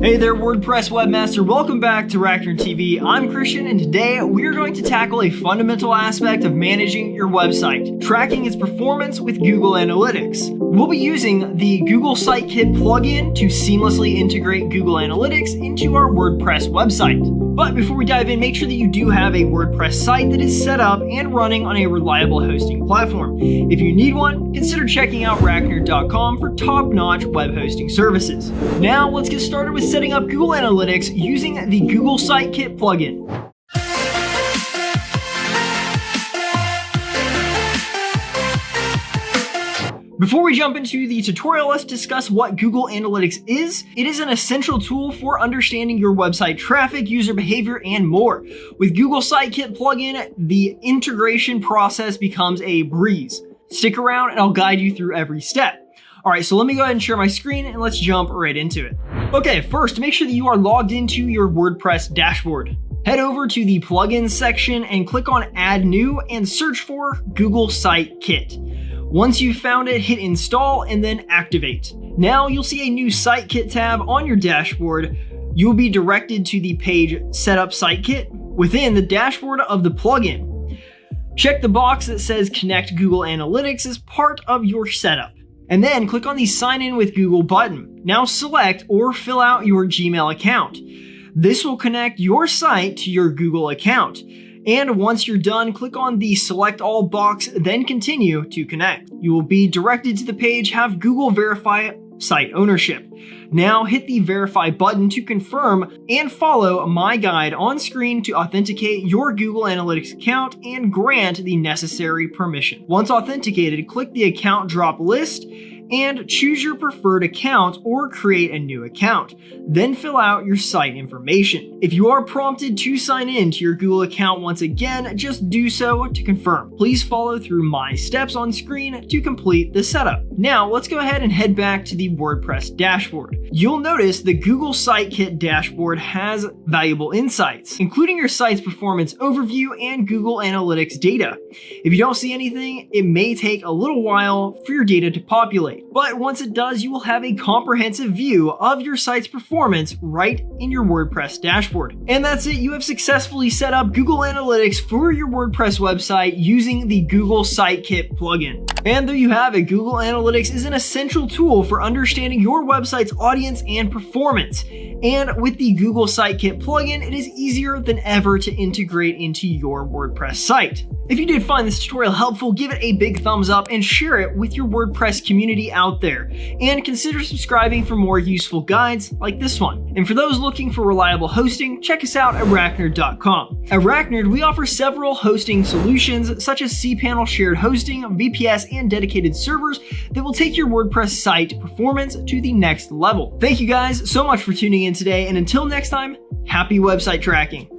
Hey there, WordPress webmaster. Welcome back to RackNerd TV. I'm Christian, and today we're going to tackle a fundamental aspect of managing your website, tracking its performance with Google Analytics. We'll be using the Google Site Kit plugin to seamlessly integrate Google Analytics into our WordPress website. But before we dive in, make sure that you do have a WordPress site that is set up and running on a reliable hosting platform. If you need one, consider checking out RackNerd.com for top-notch web hosting services. Now let's get started with setting up Google Analytics using the Google Site Kit plugin. Before we jump into the tutorial, let's discuss what Google Analytics is. It is an essential tool for understanding your website traffic, user behavior, and more. With Google Site Kit plugin, the integration process becomes a breeze. Stick around and I'll guide you through every step. All right, so let me go ahead and share my screen and let's jump right into it. Okay, first, make sure that you are logged into your WordPress dashboard. Head over to the plugins section and click on Add New and search for Google Site Kit. Once you've found it, hit install and then activate. Now you'll see a new Site Kit tab on your dashboard. You'll be directed to the page Setup Site Kit within the dashboard of the plugin. Check the box that says Connect Google Analytics as part of your setup. And then click on the Sign In with Google button. Now select or fill out your Gmail account. This will connect your site to your Google account. And once you're done, click on the Select All box, then continue to connect. You will be directed to the page Have Google Verify Site Ownership. Now hit the Verify button to confirm and follow my guide on screen to authenticate your Google Analytics account and grant the necessary permission. Once authenticated, click the Account Drop list and choose your preferred account or create a new account. Then fill out your site information. If you are prompted to sign in to your Google account once again, just do so to confirm. Please follow through my steps on screen to complete the setup. Now let's go ahead and head back to the WordPress dashboard. You'll notice the Google Site Kit dashboard has valuable insights, including your site's performance overview and Google Analytics data. If you don't see anything, it may take a little while for your data to populate. But once it does, you will have a comprehensive view of your site's performance right in your WordPress dashboard. And that's it. You have successfully set up Google Analytics for your WordPress website using the Google Site Kit plugin. And there you have it. Google Analytics is an essential tool for understanding your website's audience and performance. And with the Google Site Kit plugin, it is easier than ever to integrate into your WordPress site. If you did find this tutorial helpful, give it a big thumbs up and share it with your WordPress community out there. And consider subscribing for more useful guides like this one. And for those looking for reliable hosting, check us out at RackNerd.com. At RackNerd, we offer several hosting solutions such as cPanel shared hosting, VPS, and dedicated servers that will take your WordPress site performance to the next level. Thank you guys so much for tuning in today, and until next time, happy website tracking.